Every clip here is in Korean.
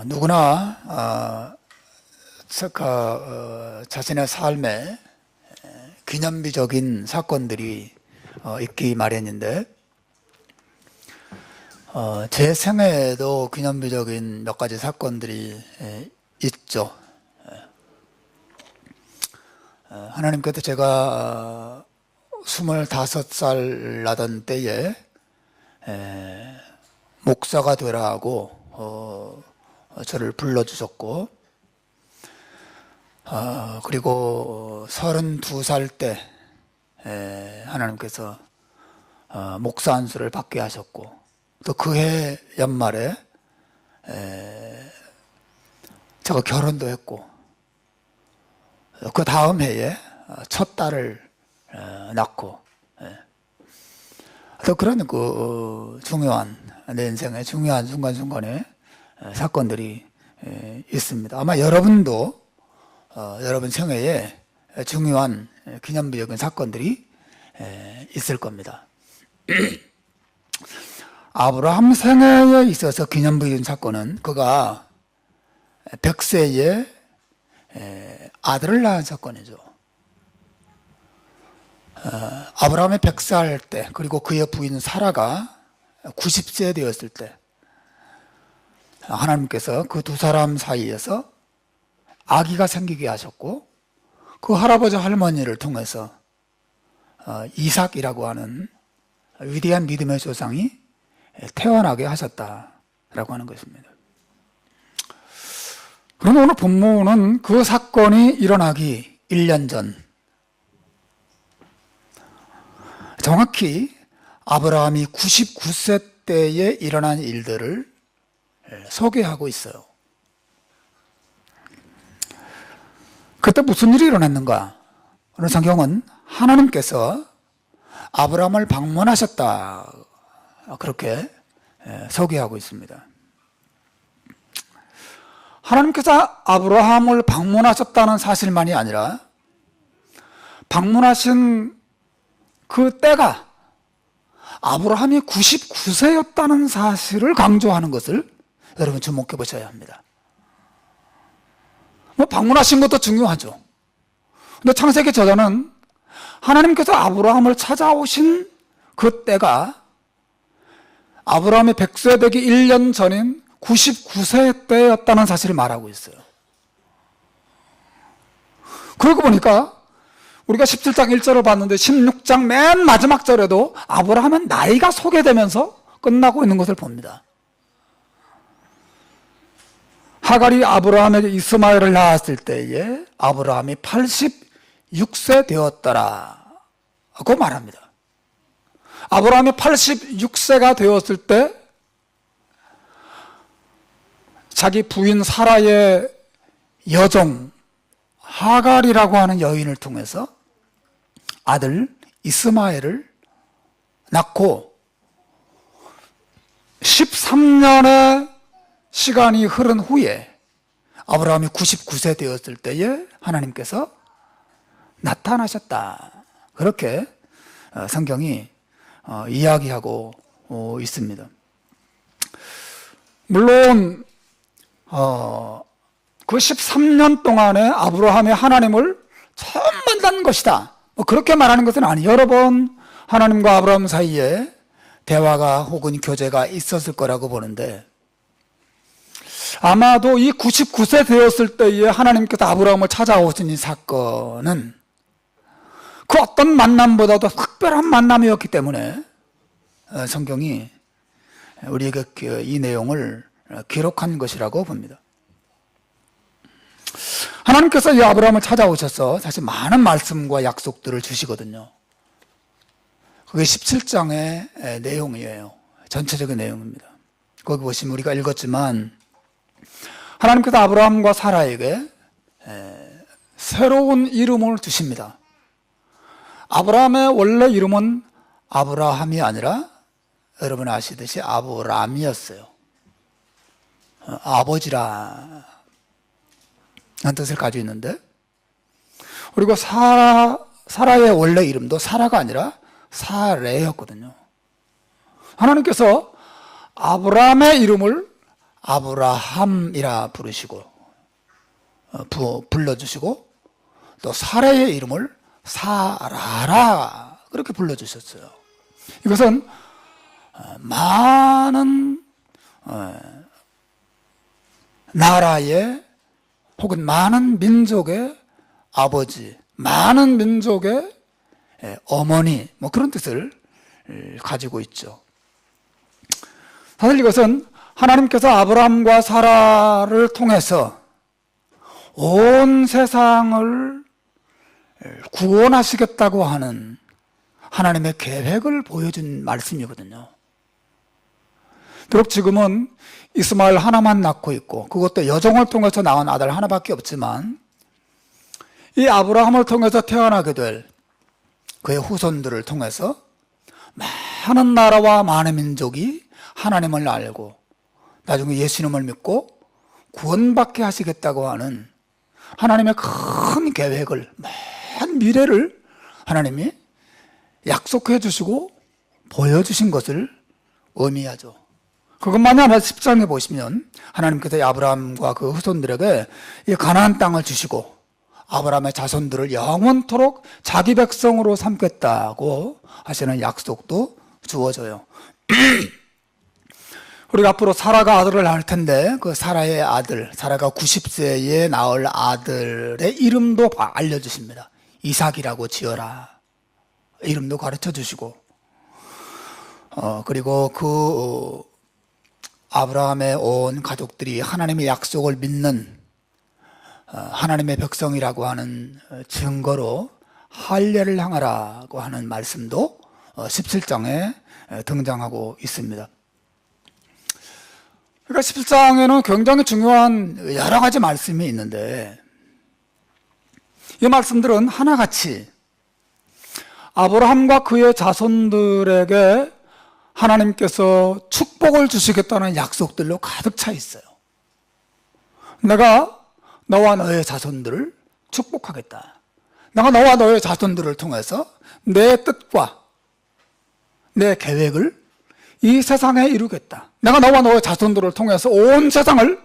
누구나 자신의 삶에 기념비적인 사건들이 있기 마련인데, 제 생애에도 기념비적인 몇 가지 사건들이 있죠. 하나님께서 제가 25살 나던 때에 목사가 되라 하고 저를 불러주셨고, 그리고 32살 때 하나님께서 목사 안수를 받게 하셨고, 또 그해 연말에 제가 결혼도 했고, 그 다음 해에 첫 딸을 낳고, 또 그런 중요한, 내 인생의 중요한 순간순간에 사건들이 있습니다. 아마 여러분도 여러분 생애에 중요한 기념비적인 사건들이 있을 겁니다. 아브라함 생애에 있어서 기념비적인 사건은 그가 100세에 아들을 낳은 사건이죠. 아브라함의 100살 때, 그리고 그의 부인 사라가 90세 되었을 때, 하나님께서 그 두 사람 사이에서 아기가 생기게 하셨고, 그 할아버지 할머니를 통해서 이삭이라고 하는 위대한 믿음의 조상이 태어나게 하셨다라고 하는 것입니다. 그럼 오늘 본문은 그 사건이 일어나기 1년 전, 정확히 아브라함이 99세 때에 일어난 일들을 소개하고 있어요. 그때 무슨 일이 일어났는가? 오늘 성경은 하나님께서 아브라함을 방문하셨다, 그렇게 소개하고 있습니다. 하나님께서 아브라함을 방문하셨다는 사실만이 아니라 방문하신 그 때가 아브라함이 99세였다는 사실을 강조하는 것을 여러분 주목해 보셔야 합니다. 방문하신 것도 중요하죠. 근데 창세기 저자는 하나님께서 아브라함을 찾아오신 그 때가 아브라함이 100세 되기 1년 전인 99세 때였다는 사실을 말하고 있어요. 그러고 보니까 우리가 17장 1절을 봤는데 16장 맨 마지막 절에도 아브라함은 나이가 소개되면서 끝나고 있는 것을 봅니다. 하갈이 아브라함에게 이스마엘을 낳았을 때에 아브라함이 86세 되었더라고 말합니다. 아브라함이 86세가 되었을 때 자기 부인 사라의 여종 하갈이라고 하는 여인을 통해서 아들 이스마엘을 낳고 13년의 시간이 흐른 후에 아브라함이 99세 되었을 때에 하나님께서 나타나셨다, 그렇게 성경이 이야기하고 있습니다. 물론 그 13년 동안에 아브라함이 하나님을 처음 만난 것이다, 그렇게 말하는 것은 아니에요. 여러 번 하나님과 아브라함 사이에 대화가 혹은 교제가 있었을 거라고 보는데, 아마도 이 99세 되었을 때에 하나님께서 아브라함을 찾아오신 이 사건은 그 어떤 만남보다도 특별한 만남이었기 때문에 성경이 우리에게 이 내용을 기록한 것이라고 봅니다. 하나님께서 이 아브라함을 찾아오셔서 사실 많은 말씀과 약속들을 주시거든요. 그게 17장의 내용이에요. 전체적인 내용입니다. 거기 보시면 우리가 읽었지만 하나님께서 아브라함과 사라에게 새로운 이름을 주십니다. 아브라함의 원래 이름은 아브라함이 아니라 여러분 아시듯이 아브람이었어요. 아버지라 는 뜻을 가지고 있는데, 그리고 사라의 원래 이름도 사라가 아니라 사레였거든요. 하나님께서 아브라함의 이름을 아브라함이라 부르시고 불러주시고 또 사라의 이름을 사라라 그렇게 불러주셨어요. 이것은 많은 나라의 혹은 많은 민족의 아버지, 많은 민족의 어머니 뭐 그런 뜻을 가지고 있죠. 사실 이것은 하나님께서 아브라함과 사라를 통해서 온 세상을 구원하시겠다고 하는 하나님의 계획을 보여준 말씀이거든요. 비록 지금은 이스마엘 하나만 낳고 있고 그것도 여종을 통해서 낳은 아들 하나밖에 없지만 이 아브라함을 통해서 태어나게 될 그의 후손들을 통해서 많은 나라와 많은 민족이 하나님을 알고 나중에 예수님을 믿고 구원받게 하시겠다고 하는 하나님의 큰 계획을, 먼 미래를 하나님이 약속해 주시고 보여주신 것을 의미하죠. 그것만이 아니라 10장에 보시면 하나님께서 아브라함과 그 후손들에게 이 가나안 땅을 주시고 아브라함의 자손들을 영원토록 자기 백성으로 삼겠다고 하시는 약속도 주어져요. 우리가 앞으로 사라가 아들을 낳을 텐데 그 사라의 아들, 사라가 90세에 낳을 아들의 이름도 알려주십니다. 이삭이라고 지어라. 이름도 가르쳐 주시고 그리고 그 아브라함의 온 가족들이 하나님의 약속을 믿는 하나님의 백성이라고 하는 증거로 할례를 행하라고 하는 말씀도 17장에 등장하고 있습니다. 그러니까 17장에는 굉장히 중요한 여러 가지 말씀이 있는데 이 말씀들은 하나같이 아브라함과 그의 자손들에게 하나님께서 축복을 주시겠다는 약속들로 가득 차 있어요. 내가 너와 너의 자손들을 축복하겠다. 내가 너와 너의 자손들을 통해서 내 뜻과 내 계획을 이 세상에 이루겠다. 내가 너와 너의 자손들을 통해서 온 세상을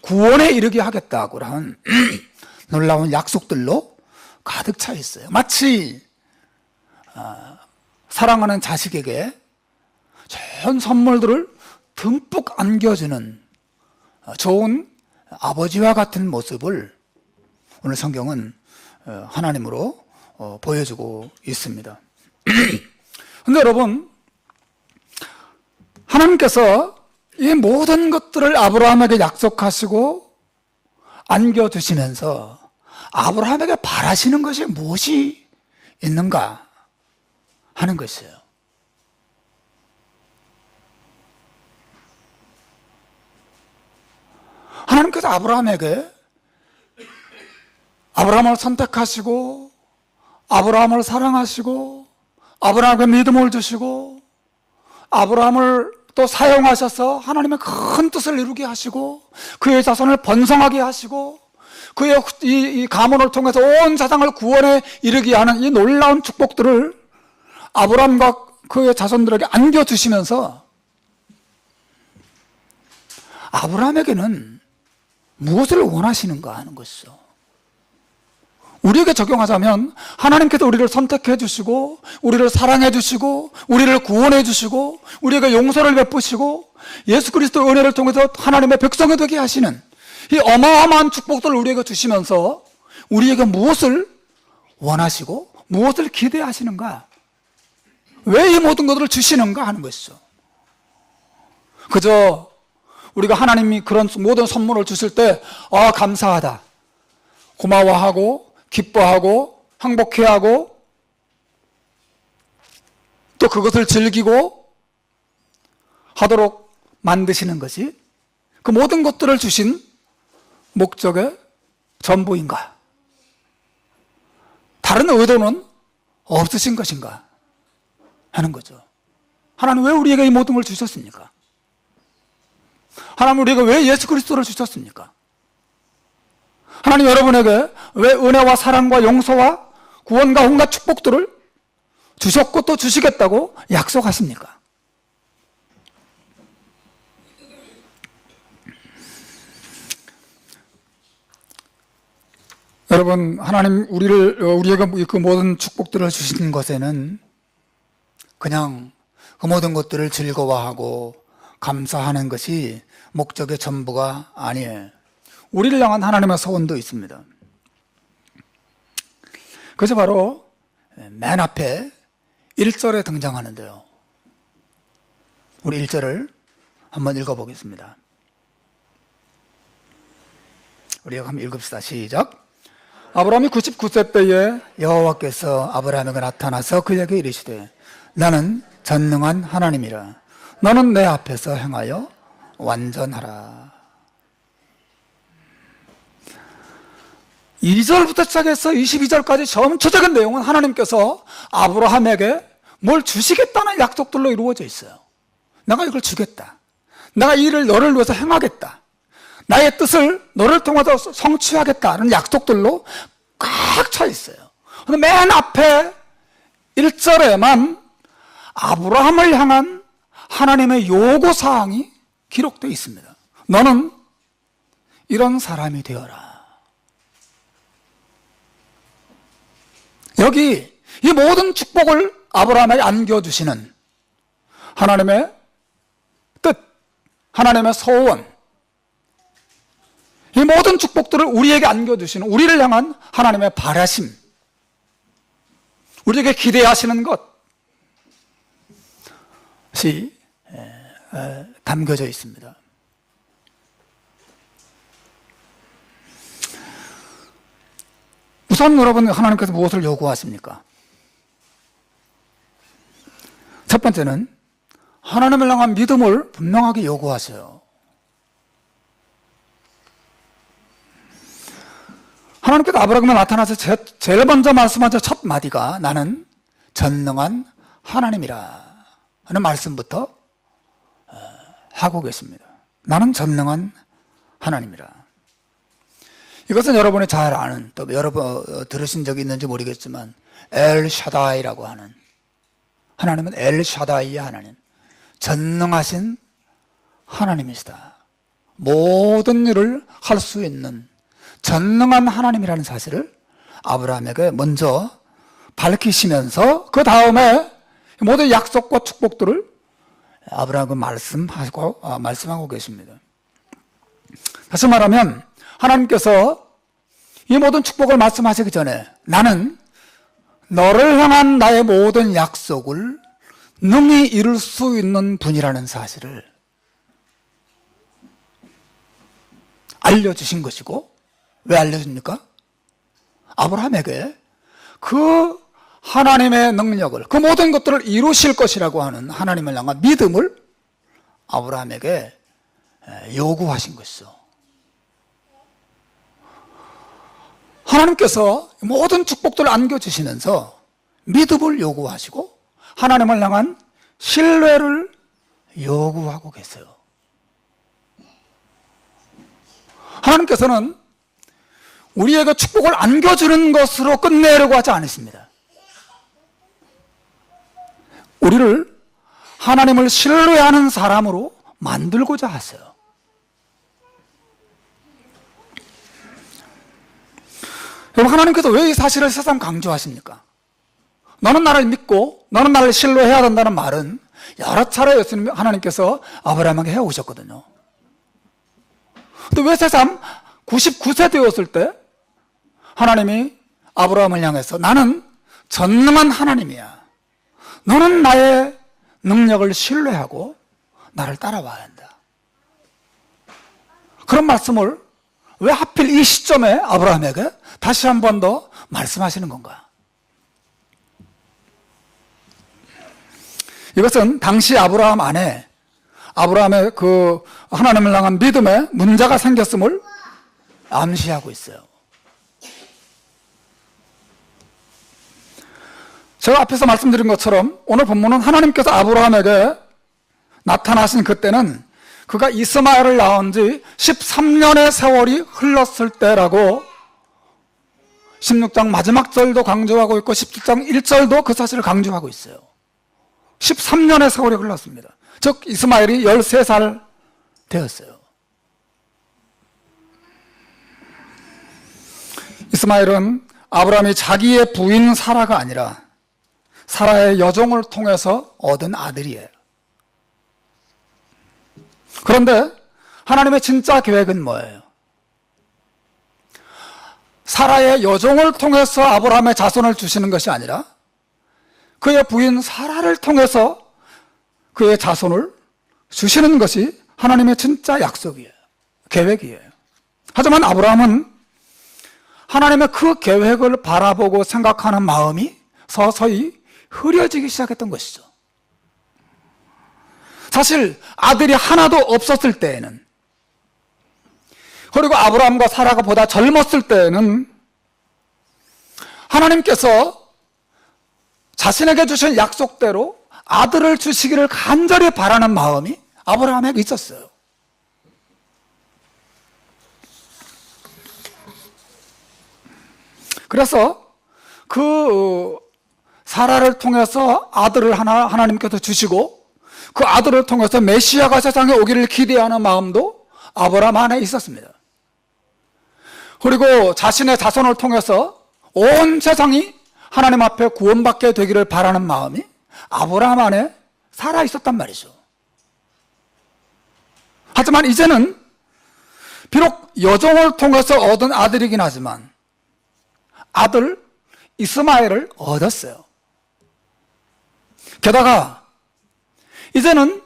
구원에 이르게 하겠다고 하는 놀라운 약속들로 가득 차 있어요. 마치 사랑하는 자식에게 좋은 선물들을 듬뿍 안겨주는 좋은 아버지와 같은 모습을 오늘 성경은 하나님으로 보여주고 있습니다. 그런데 여러분, 하나님께서 이 모든 것들을 아브라함에게 약속하시고 안겨주시면서 아브라함에게 바라시는 것이 무엇이 있는가 하는 것이에요. 하나님께서 아브라함에게 아브라함을 선택하시고 아브라함을 사랑하시고 아브라함에게 믿음을 주시고 아브라함을 또 사용하셔서 하나님의 큰 뜻을 이루게 하시고 그의 자손을 번성하게 하시고 그의 이 가문을 통해서 온 세상을 구원에 이르게 하는 이 놀라운 축복들을 아브라함과 그의 자손들에게 안겨주시면서 아브라함에게는 무엇을 원하시는가 하는 것이죠. 우리에게 적용하자면 하나님께서 우리를 선택해 주시고 우리를 사랑해 주시고 우리를 구원해 주시고 우리에게 용서를 베푸시고 예수 그리스도의 은혜를 통해서 하나님의 백성이 되게 하시는 이 어마어마한 축복들을 우리에게 주시면서 우리에게 무엇을 원하시고 무엇을 기대하시는가, 왜 이 모든 것들을 주시는가 하는 것이죠. 그저 우리가 하나님이 그런 모든 선물을 주실 때 감사하다, 고마워하고 기뻐하고 행복해하고 또 그것을 즐기고 하도록 만드시는 것이 그 모든 것들을 주신 목적의 전부인가? 다른 의도는 없으신 것인가 하는 거죠. 하나님 왜 우리에게 이 모든 걸 주셨습니까? 하나님 우리에게 왜 예수 그리스도를 주셨습니까? 하나님 여러분에게 왜 은혜와 사랑과 용서와 구원과 온갖 축복들을 주셨고 또 주시겠다고 약속하십니까? 여러분, 하나님 우리에게 그 모든 축복들을 주신 것에는 그냥 그 모든 것들을 즐거워하고 감사하는 것이 목적의 전부가 아니에요. 우리를 향한 하나님의 소원도 있습니다. 그것이 바로 맨 앞에 1절에 등장하는데요. 우리 1절을 한번 읽어보겠습니다. 우리가 한번 읽읍시다. 시작. 아브라함이 99세 때에 여호와께서 아브라함에게 나타나서 그에게 이르시되 나는 전능한 하나님이라. 너는 내 앞에서 행하여 완전하라. 2절부터 시작해서 22절까지 전체적인 내용은 하나님께서 아브라함에게 뭘 주시겠다는 약속들로 이루어져 있어요. 내가 이걸 주겠다. 내가 이 일을 너를 위해서 행하겠다. 나의 뜻을 너를 통해서 성취하겠다는 약속들로 꽉 차 있어요. 근데 맨 앞에 1절에만 아브라함을 향한 하나님의 요구사항이 기록되어 있습니다. 너는 이런 사람이 되어라. 여기 이 모든 축복을 아브라함에게 안겨주시는 하나님의 뜻, 하나님의 소원, 이 모든 축복들을 우리에게 안겨주시는 우리를 향한 하나님의 바라심, 우리에게 기대하시는 것이 담겨져 있습니다. 우선 여러분, 하나님께서 무엇을 요구하십니까? 첫 번째는 하나님을 향한 믿음을 분명하게 요구하세요. 하나님께서 아브라함에 나타나서 제일 먼저 말씀하신 첫 마디가 나는 전능한 하나님이라 하는 말씀부터 하고 계십니다. 나는 전능한 하나님이라. 이것은 여러분이 잘 아는, 또 여러분 들으신 적이 있는지 모르겠지만 엘 샤다이라고 하는, 하나님은 엘 샤다이의 하나님, 전능하신 하나님이시다. 모든 일을 할 수 있는 전능한 하나님이라는 사실을 아브라함에게 먼저 밝히시면서 그 다음에 모든 약속과 축복들을 아브라함에게 말씀하고 계십니다. 다시 말하면 하나님께서 이 모든 축복을 말씀하시기 전에 나는 너를 향한 나의 모든 약속을 능히 이룰 수 있는 분이라는 사실을 알려주신 것이고, 왜 알려줍니까? 아브라함에게 그 하나님의 능력을, 그 모든 것들을 이루실 것이라고 하는 하나님을 향한 믿음을 아브라함에게 요구하신 것이죠. 하나님께서 모든 축복들을 안겨주시면서 믿음을 요구하시고 하나님을 향한 신뢰를 요구하고 계세요. 하나님께서는 우리에게 축복을 안겨주는 것으로 끝내려고 하지 않으십니다. 우리를 하나님을 신뢰하는 사람으로 만들고자 하세요. 여러분, 하나님께서 왜 이 사실을 세상 강조하십니까? 너는 나를 믿고 너는 나를 신뢰해야 된다는 말은 여러 차례 하나님께서 아브라함에게 해오셨거든요. 근데 왜 세상 99세 되었을 때 하나님이 아브라함을 향해서 나는 전능한 하나님이야, 너는 나의 능력을 신뢰하고 나를 따라와야 한다, 그런 말씀을 왜 하필 이 시점에 아브라함에게 다시 한 번 더 말씀하시는 건가? 이것은 당시 아브라함 안에 아브라함의 그 하나님을 향한 믿음에 문제가 생겼음을 암시하고 있어요. 제가 앞에서 말씀드린 것처럼 오늘 본문은 하나님께서 아브라함에게 나타나신 그때는 그가 이스마엘을 낳은 지 13년의 세월이 흘렀을 때라고 16장 마지막 절도 강조하고 있고 17장 1절도 그 사실을 강조하고 있어요. 13년의 세월이 흘렀습니다. 즉 이스마엘이 13살 되었어요. 이스마엘은 아브라함이 자기의 부인 사라가 아니라 사라의 여종을 통해서 얻은 아들이에요. 그런데 하나님의 진짜 계획은 뭐예요? 사라의 여종을 통해서 아브라함의 자손을 주시는 것이 아니라 그의 부인 사라를 통해서 그의 자손을 주시는 것이 하나님의 진짜 약속이에요. 계획이에요. 하지만 아브라함은 하나님의 그 계획을 바라보고 생각하는 마음이 서서히 흐려지기 시작했던 것이죠. 사실 아들이 하나도 없었을 때에는, 그리고 아브라함과 사라가 보다 젊었을 때에는 하나님께서 자신에게 주신 약속대로 아들을 주시기를 간절히 바라는 마음이 아브라함에게 있었어요. 그래서 그 사라를 통해서 아들을 하나님께서 주시고 그 아들을 통해서 메시아가 세상에 오기를 기대하는 마음도 아브라함 안에 있었습니다. 그리고 자신의 자손을 통해서 온 세상이 하나님 앞에 구원받게 되기를 바라는 마음이 아브라함 안에 살아 있었단 말이죠. 하지만 이제는 비록 여종을 통해서 얻은 아들이긴 하지만 아들 이스마엘을 얻었어요. 게다가 이제는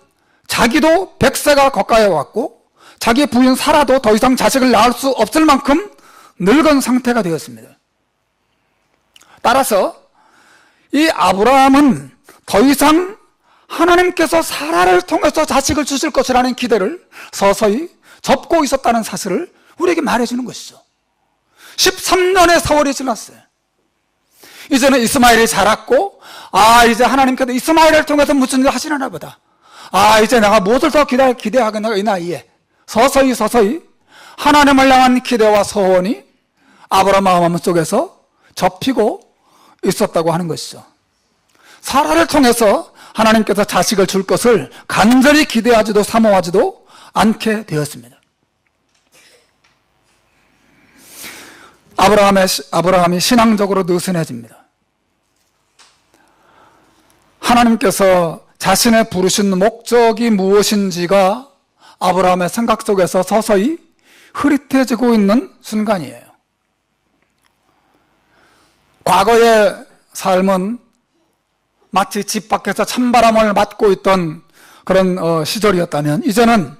자기도 100세가 가까이 왔고 자기 부인 사라도 더 이상 자식을 낳을 수 없을 만큼 늙은 상태가 되었습니다. 따라서 이 아브라함은 더 이상 하나님께서 사라를 통해서 자식을 주실 것이라는 기대를 서서히 접고 있었다는 사실을 우리에게 말해주는 것이죠. 13년의 세월이 지났어요. 이제는 이스마엘이 자랐고, 이제 하나님께서 이스마엘을 통해서 무슨 일을 하시려나 보다. 이제 내가 무엇을 더 기대하겠나, 이 나이에. 서서히 하나님을 향한 기대와 소원이 아브라함 마음 속에서 접히고 있었다고 하는 것이죠. 사라를 통해서 하나님께서 자식을 줄 것을 간절히 기대하지도 사모하지도 않게 되었습니다. 아브라함이 신앙적으로 느슨해집니다. 하나님께서 자신의 부르신 목적이 무엇인지가 아브라함의 생각 속에서 서서히 흐릿해지고 있는 순간이에요. 과거의 삶은 마치 집 밖에서 찬바람을 맞고 있던 그런 시절이었다면 이제는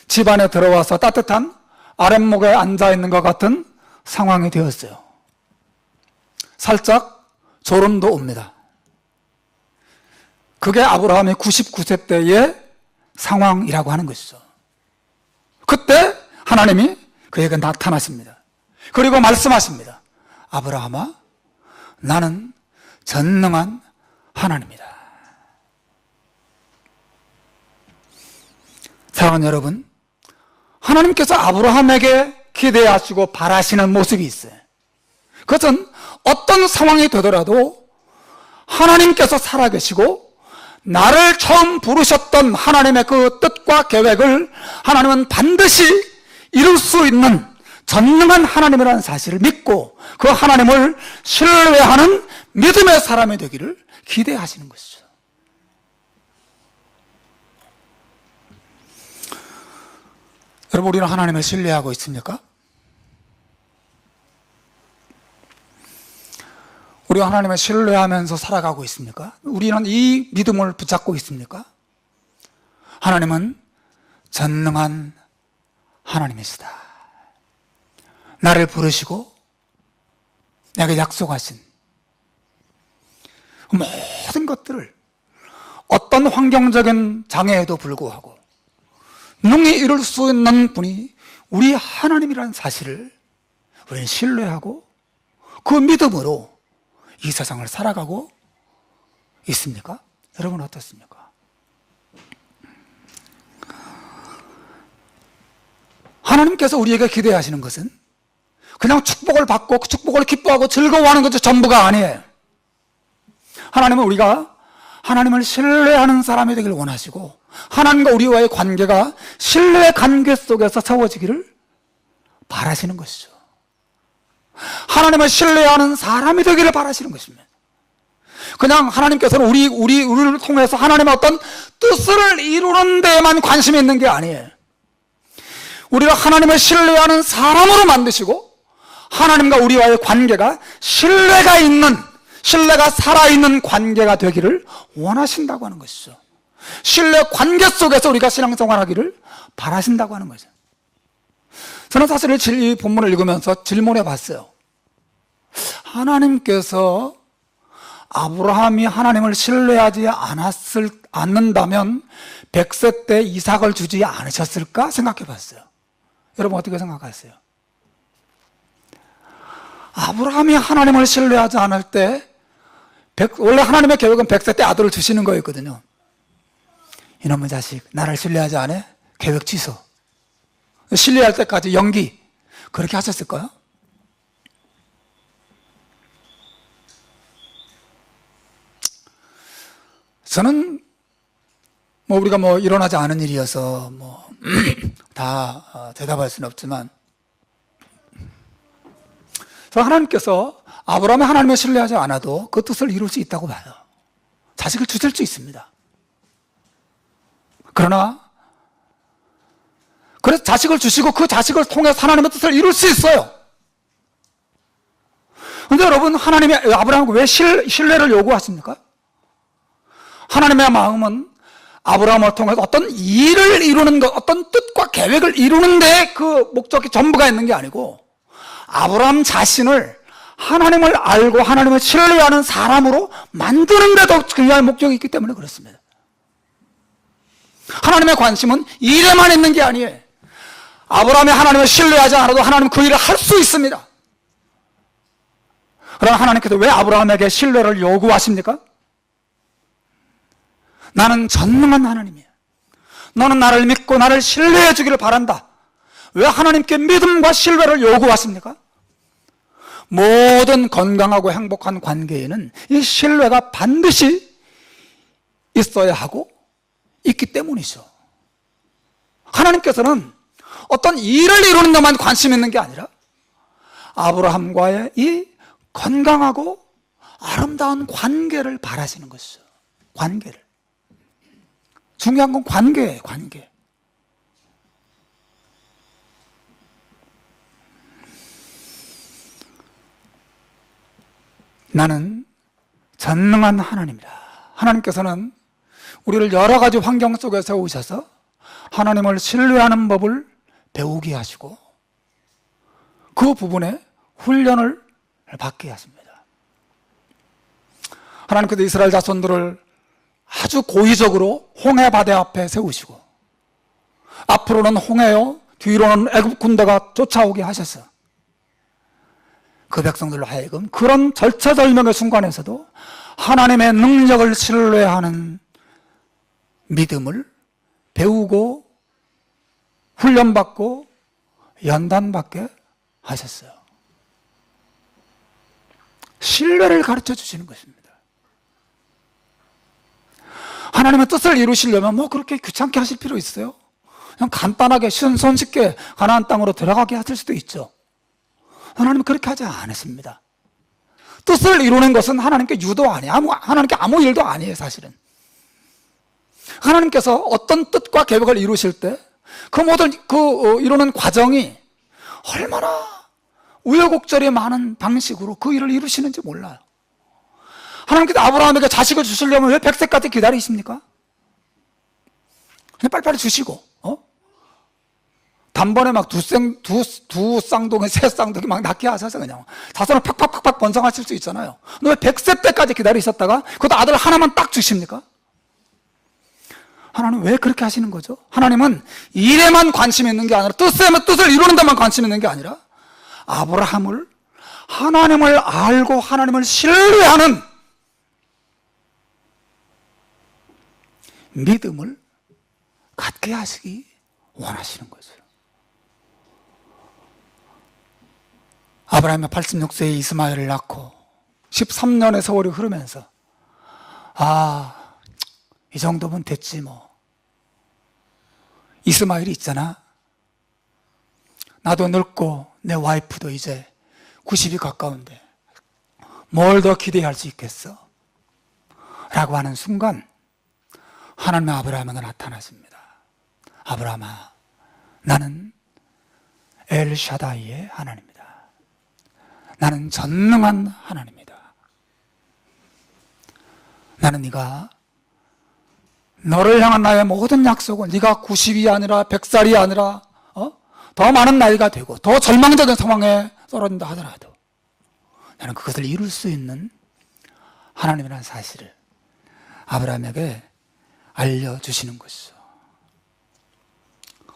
집 안에 들어와서 따뜻한 아랫목에 앉아있는 것 같은 상황이 되었어요. 살짝 졸음도 옵니다. 그게 아브라함의 99세 때의 상황이라고 하는 것이죠. 그때 하나님이 그에게 나타나십니다. 그리고 말씀하십니다. 아브라함아, 나는 전능한 하나님이다. 사랑하는 여러분, 하나님께서 아브라함에게 기대하시고 바라시는 모습이 있어요. 그것은 어떤 상황이 되더라도 하나님께서 살아계시고 나를 처음 부르셨던 하나님의 그 뜻과 계획을 하나님은 반드시 이룰 수 있는 전능한 하나님이라는 사실을 믿고 그 하나님을 신뢰하는 믿음의 사람이 되기를 기대하시는 것이죠. 여러분, 우리는 하나님을 신뢰하고 있습니까? 우리가 하나님을 신뢰하면서 살아가고 있습니까? 우리는 이 믿음을 붙잡고 있습니까? 하나님은 전능한 하나님이시다. 나를 부르시고 내게 약속하신 모든 것들을 어떤 환경적인 장애에도 불구하고 능히 이룰 수 있는 분이 우리 하나님이라는 사실을 우리는 신뢰하고 그 믿음으로 이 세상을 살아가고 있습니까? 여러분 어떻습니까? 하나님께서 우리에게 기대하시는 것은 그냥 축복을 받고 그 축복을 기뻐하고 즐거워하는 것이 전부가 아니에요. 하나님은 우리가 하나님을 신뢰하는 사람이 되기를 원하시고 하나님과 우리와의 관계가 신뢰의 관계 속에서 세워지기를 바라시는 것이죠. 하나님을 신뢰하는 사람이 되기를 바라시는 것입니다. 그냥 하나님께서는 우리를 통해서 하나님의 어떤 뜻을 이루는 데에만 관심이 있는 게 아니에요. 우리가 하나님을 신뢰하는 사람으로 만드시고 하나님과 우리와의 관계가 신뢰가 살아있는 관계가 되기를 원하신다고 하는 것이죠. 신뢰 관계 속에서 우리가 신앙생활하기를 바라신다고 하는 거죠. 저는 사실 이 본문을 읽으면서 질문해 봤어요. 하나님께서 아브라함이 하나님을 신뢰하지 않는다면 100세 때 이삭을 주지 않으셨을까 생각해 봤어요. 여러분 어떻게 생각하세요? 아브라함이 하나님을 신뢰하지 않을 때 원래 하나님의 계획은 100세 때 아들을 주시는 거였거든요. 이놈의 자식 나를 신뢰하지 않아? 계획 취소, 신뢰할 때까지 연기, 그렇게 하셨을까요? 저는 우리가 일어나지 않은 일이어서 다 대답할 수는 없지만, 하나님께서 아브라함이 하나님을 신뢰하지 않아도 그 뜻을 이룰 수 있다고 봐요. 자식을 주실 수 있습니다. 그러나 그래서 자식을 주시고 그 자식을 통해서 하나님의 뜻을 이룰 수 있어요. 그런데 여러분, 하나님이 아브라함에게 왜 신뢰를 요구하십니까? 하나님의 마음은 아브라함을 통해서 어떤 일을 이루는 것, 어떤 뜻과 계획을 이루는 데 그 목적이 전부가 있는 게 아니고 아브라함 자신을 하나님을 알고 하나님을 신뢰하는 사람으로 만드는 데도 중요한 목적이 있기 때문에 그렇습니다. 하나님의 관심은 일에만 있는 게 아니에요. 아브라함이 하나님을 신뢰하지 않아도 하나님은 그 일을 할 수 있습니다. 그러나 하나님께서 왜 아브라함에게 신뢰를 요구하십니까? 나는 전능한 하나님이야. 너는 나를 믿고 나를 신뢰해 주기를 바란다. 왜 하나님께 믿음과 신뢰를 요구하십니까? 모든 건강하고 행복한 관계에는 이 신뢰가 반드시 있어야 하고 있기 때문이죠. 하나님께서는 어떤 일을 이루는 데만 관심 있는 게 아니라 아브라함과의 이 건강하고 아름다운 관계를 바라시는 것이죠. 관계를. 중요한 건 관계예요, 관계. 나는 전능한 하나님이다. 하나님께서는 우리를 여러 가지 환경 속에 세우셔서 하나님을 신뢰하는 법을 배우게 하시고 그 부분에 훈련을 받게 하십니다. 하나님께서 이스라엘 자손들을 아주 고의적으로 홍해 바다 앞에 세우시고 앞으로는 홍해요, 뒤로는 애굽 군대가 쫓아오게 하셨어요. 그 백성들로 하여금 그런 절체절명의 순간에서도 하나님의 능력을 신뢰하는 믿음을 배우고 훈련받고 연단받게 하셨어요. 신뢰를 가르쳐 주시는 것입니다. 하나님의 뜻을 이루시려면 그렇게 귀찮게 하실 필요 있어요? 그냥 간단하게 손쉽게 가나안 땅으로 들어가게 하실 수도 있죠. 하나님은 그렇게 하지 않으십니다. 뜻을 이루는 것은 하나님께 유도 아니에요. 하나님께 아무 일도 아니에요, 사실은. 하나님께서 어떤 뜻과 계획을 이루실 때 그 모든 이루는 과정이 얼마나 우여곡절이 많은 방식으로 그 일을 이루시는지 몰라요. 하나님께서 아브라함에게 자식을 주시려면 왜 100세까지 기다리십니까? 그냥 빨리빨리 주시고, 단번에 막 두 쌍둥이, 세 쌍둥이 막 낳게 하셔서 그냥 자손을 팍팍팍팍 번성하실 수 있잖아요. 근데 왜 100세 때까지 기다리셨다가 그것도 아들 하나만 딱 주십니까? 하나님 왜 그렇게 하시는 거죠? 하나님은 일에만 관심이 있는 게 아니라 뜻을 이루는 데만 관심이 있는 게 아니라 아브라함을 하나님을 알고 하나님을 신뢰하는 믿음을 갖게 하시기 원하시는 거죠. 아브라함이 86세에 이스마엘을 낳고 13년의 세월이 흐르면서 이 정도면 됐지 뭐. 이스마엘이 있잖아. 나도 늙고 내 와이프도 이제 90이 가까운데 뭘 더 기대할 수 있겠어? 라고 하는 순간 하나님의 아브라함에게 나타나십니다. 아브라함아, 나는 엘샤다이의 하나님이다. 나는 전능한 하나님이다. 나는 네가 너를 향한 나의 모든 약속은 네가 90이 아니라 100살이 아니라 더 많은 나이가 되고 더 절망적인 상황에 떨어진다 하더라도 나는 그것을 이룰 수 있는 하나님이라는 사실을 아브라함에게 알려주시는 것이죠.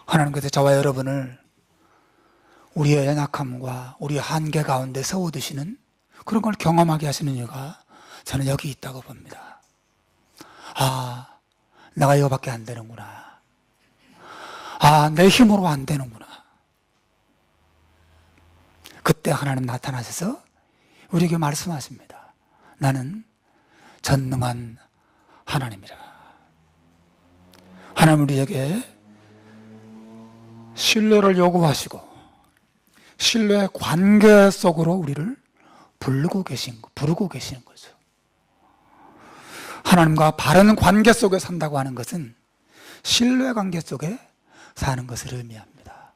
하나님께서 저와 여러분을 우리의 연약함과 우리의 한계 가운데 세워두시는 그런 걸 경험하게 하시는 이유가 저는 여기 있다고 봅니다. 아, 내가 이거밖에 안 되는구나. 아, 내 힘으로 안 되는구나. 그때 하나님 나타나셔서 우리에게 말씀하십니다. 나는 전능한 하나님이라. 하나님 우리에게 신뢰를 요구하시고 신뢰의 관계 속으로 우리를 부르고 계시는 거죠. 하나님과 바른 관계 속에 산다고 하는 것은 신뢰 관계 속에 사는 것을 의미합니다.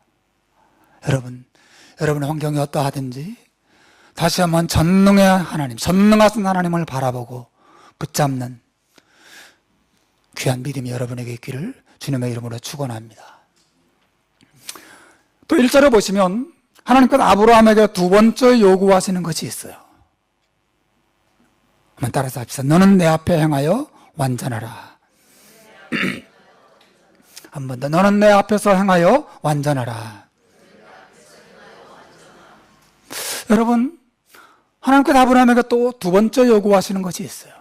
여러분의 환경이 어떠하든지 다시 한번 전능의 하나님, 전능하신 하나님을 바라보고 붙잡는 귀한 믿음이 여러분에게 있기를 주님의 이름으로 축원합니다. 또 1절에 보시면 하나님께서 아브라함에게 두 번째 요구하시는 것이 있어요. 한번 따라서 합시다. 너는 내 앞에 행하여 완전하라. 한 번 더. 너는 내 앞에서 행하여 완전하라. 여러분, 하나님께서 아브라함에게 또 두 번째 요구하시는 것이 있어요.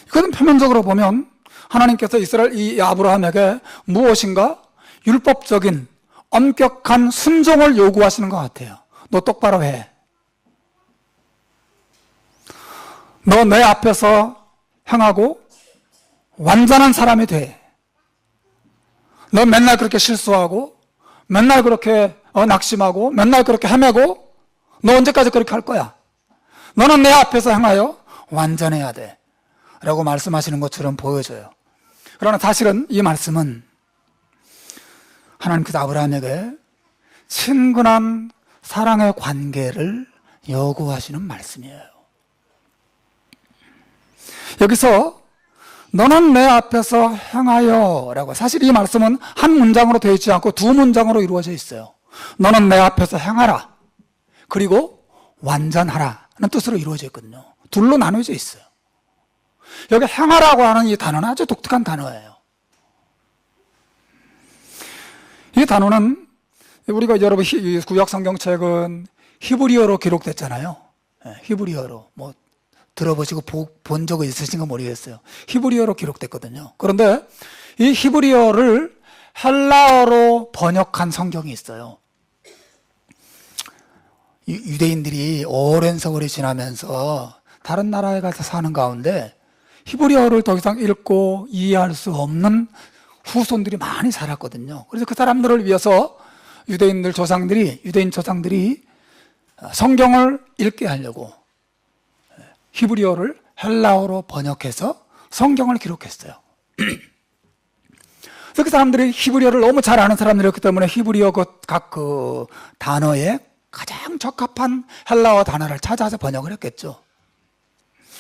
이것은 표면적으로 보면 하나님께서 이 아브라함에게 무엇인가 율법적인 엄격한 순종을 요구하시는 것 같아요. 너 똑바로 해. 너 내 앞에서 행하고 완전한 사람이 돼. 너 맨날 그렇게 실수하고 맨날 그렇게 낙심하고 맨날 그렇게 헤매고 너 언제까지 그렇게 할 거야? 너는 내 앞에서 행하여 완전해야 돼. 라고 말씀하시는 것처럼 보여져요. 그러나 사실은 이 말씀은 하나님께서 아브라함에게 친근한 사랑의 관계를 요구하시는 말씀이에요. 여기서 너는 내 앞에서 행하여 라고, 사실 이 말씀은 한 문장으로 되어 있지 않고 두 문장으로 이루어져 있어요. 너는 내 앞에서 행하라, 그리고 완전하라 는 뜻으로 이루어져 있거든요. 둘로 나눠져 있어요. 여기 행하라고 하는 이 단어는 아주 독특한 단어예요. 이 단어는 우리가 여러분 구약 성경책은 히브리어로 기록됐잖아요. 히브리어로 뭐 들어보시고 본 적이 있으신가 모르겠어요. 히브리어로 기록됐거든요. 그런데 이 히브리어를 헬라어로 번역한 성경이 있어요. 유대인들이 오랜 세월이 지나면서 다른 나라에 가서 사는 가운데 히브리어를 더 이상 읽고 이해할 수 없는 후손들이 많이 살았거든요. 그래서 그 사람들을 위해서 유대인 조상들이 성경을 읽게 하려고 히브리어를 헬라어로 번역해서 성경을 기록했어요. 그래서 그 사람들이 히브리어를 너무 잘 아는 사람들이었기 때문에 히브리어 각 단어에 가장 적합한 헬라어 단어를 찾아서 번역을 했겠죠.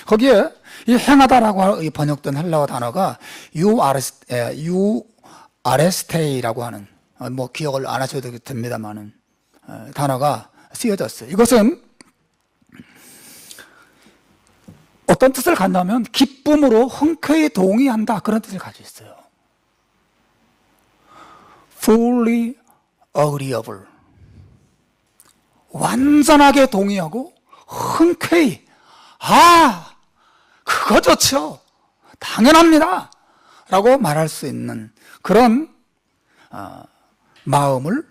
거기에 이 행하다라고 번역된 헬라어 단어가 유아레스테이라고 하는, 뭐 기억을 안 하셔도 됩니다만은 단어가 쓰여졌어요. 이것은 어떤 뜻을 갖냐면 기쁨으로 흔쾌히 동의한다, 그런 뜻을 가지고 있어요. fully agreeable, 완전하게 동의하고 흔쾌히, 그거 좋죠, 당연합니다 라고 말할 수 있는 그런 마음을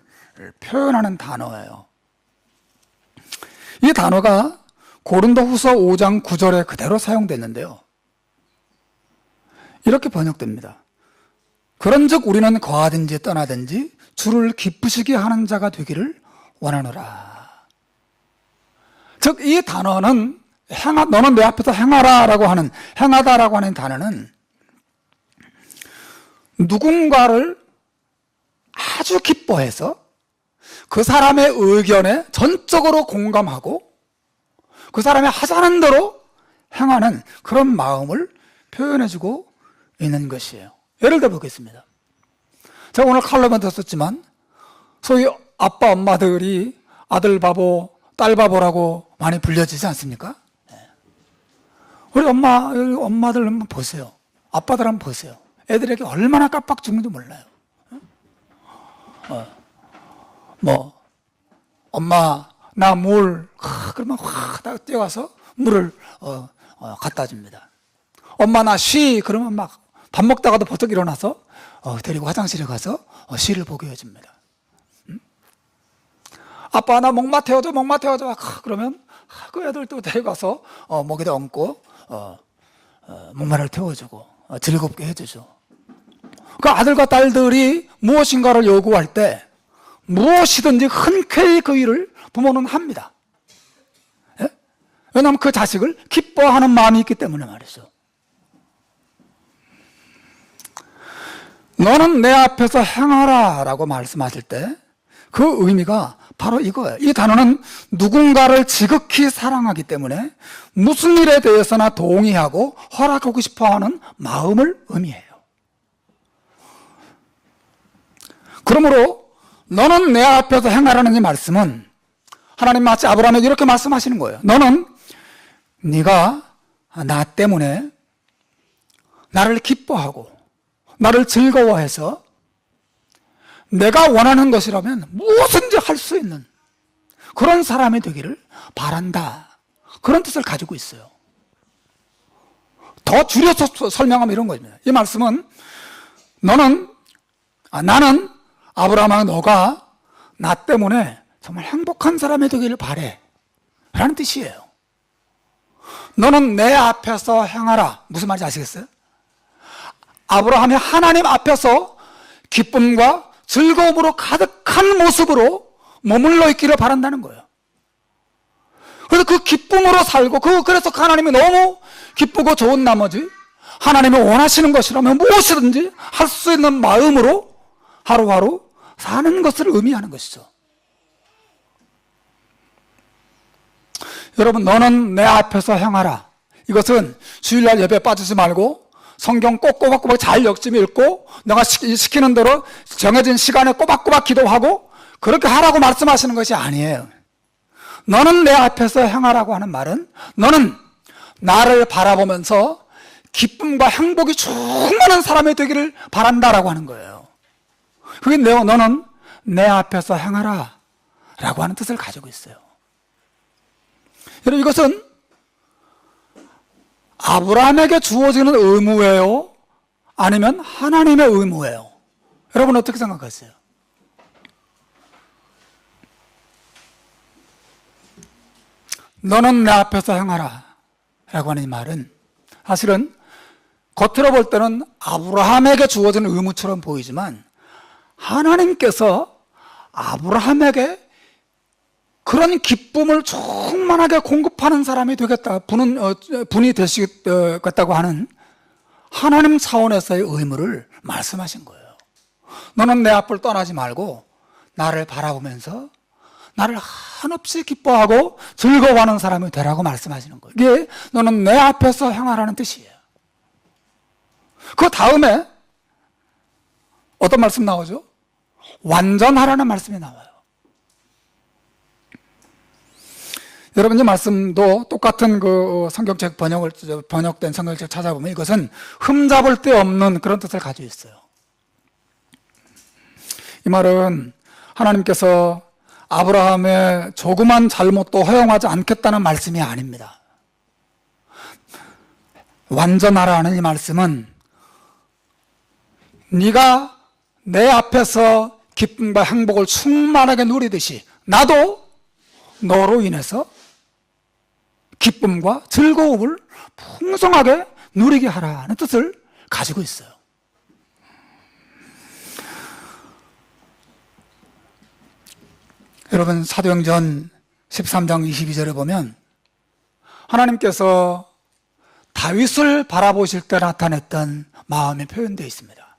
표현하는 단어예요. 이 단어가 고린도후서 5장 9절에 그대로 사용됐는데요, 이렇게 번역됩니다. 그런즉 우리는 거하든지 떠나든지 주를 기쁘시게 하는 자가 되기를 원하노라. 즉 이 단어는 너는 내 앞에서 행하라라고 하는, 행하다라고 하는 단어는 누군가를 아주 기뻐해서 그 사람의 의견에 전적으로 공감하고 그 사람이 하자는 대로 행하는 그런 마음을 표현해주고 있는 것이에요. 예를 들어 보겠습니다. 제가 오늘 칼럼에도 썼지만 소위 아빠 엄마들이 아들 바보, 딸 바보라고 많이 불려지지 않습니까? 우리 엄마들 한번 보세요. 아빠들 한번 보세요. 애들에게 얼마나 깜빡 죽는지 몰라요. 엄마 나 물, 그러면 확 뛰어가서 물을 갖다 줍니다. 엄마 나 쉬, 그러면 막 밥 먹다가도 버쩍 일어나서 데리고 화장실에 가서 시를 보게 해줍니다. 아빠 나 목마 태워줘, 목마 태워줘. 그러면 그 애들 또 데려가서 목에다 얹고 목마를 태워주고 즐겁게 해주죠. 그 아들과 딸들이 무엇인가를 요구할 때 무엇이든지 흔쾌히 그 일을 부모는 합니다. 예? 왜냐하면 그 자식을 기뻐하는 마음이 있기 때문에 말이죠. 너는 내 앞에서 행하라 라고 말씀하실 때 그 의미가 바로 이거예요. 이 단어는 누군가를 지극히 사랑하기 때문에 무슨 일에 대해서나 동의하고 허락하고 싶어하는 마음을 의미해요. 그러므로 너는 내 앞에서 행하라는 이 말씀은 하나님 마치 아브라함에게 이렇게 말씀하시는 거예요. 너는 네가 나 때문에 나를 기뻐하고 나를 즐거워해서 내가 원하는 것이라면 무엇인지 할 수 있는 그런 사람이 되기를 바란다. 그런 뜻을 가지고 있어요. 더 줄여서 설명하면 이런 겁니다. 이 말씀은 나는 아브라함아 너가 나 때문에 정말 행복한 사람이 되기를 바래 라는 뜻이에요. 너는 내 앞에서 행하라. 무슨 말인지 아시겠어요? 아브라함이 하나님 앞에서 기쁨과 즐거움으로 가득한 모습으로 머물러 있기를 바란다는 거예요. 그래서 그 기쁨으로 살고 그래서 하나님이 너무 기쁘고 좋은 나머지 하나님이 원하시는 것이라면 무엇이든지 할 수 있는 마음으로 하루하루 사는 것을 의미하는 것이죠. 여러분, 너는 내 앞에서 행하라. 이것은 주일날 예배에 빠지지 말고 성경 꼭 꼬박꼬박 잘 열심히 읽고 내가 시키는 대로 정해진 시간에 꼬박꼬박 기도하고 그렇게 하라고 말씀하시는 것이 아니에요. 너는 내 앞에서 행하라고 하는 말은 너는 나를 바라보면서 기쁨과 행복이 충만한 사람이 되기를 바란다라고 하는 거예요. 그게 너는 내 앞에서 행하라 라고 하는 뜻을 가지고 있어요. 여러분, 이것은 아브라함에게 주어지는 의무예요? 아니면 하나님의 의무예요? 여러분 어떻게 생각하세요? 너는 내 앞에서 행하라 라고 하는 이 말은 사실은 겉으로 볼 때는 아브라함에게 주어지는 의무처럼 보이지만 하나님께서 아브라함에게 그런 기쁨을 충만하게 공급하는 사람이 되겠다, 분이 되시겠다고 하는 하나님 차원에서의 의무를 말씀하신 거예요. 너는 내 앞을 떠나지 말고 나를 바라보면서 나를 한없이 기뻐하고 즐거워하는 사람이 되라고 말씀하시는 거예요. 이게 너는 내 앞에서 행하라는 뜻이에요. 그 다음에 어떤 말씀 나오죠? 완전하라는 말씀이 나와요. 여러분, 이 말씀도 똑같은 그 성경책 번역된 성경책 찾아보면 이것은 흠잡을 데 없는 그런 뜻을 가지고 있어요. 이 말은 하나님께서 아브라함의 조그만 잘못도 허용하지 않겠다는 말씀이 아닙니다. 완전하라는 이 말씀은 네가 내 앞에서 기쁨과 행복을 충만하게 누리듯이 나도 너로 인해서 기쁨과 즐거움을 풍성하게 누리게 하라는 뜻을 가지고 있어요. 여러분, 사도행전 13장 22절에 보면 하나님께서 다윗을 바라보실 때 나타냈던 마음이 표현되어 있습니다.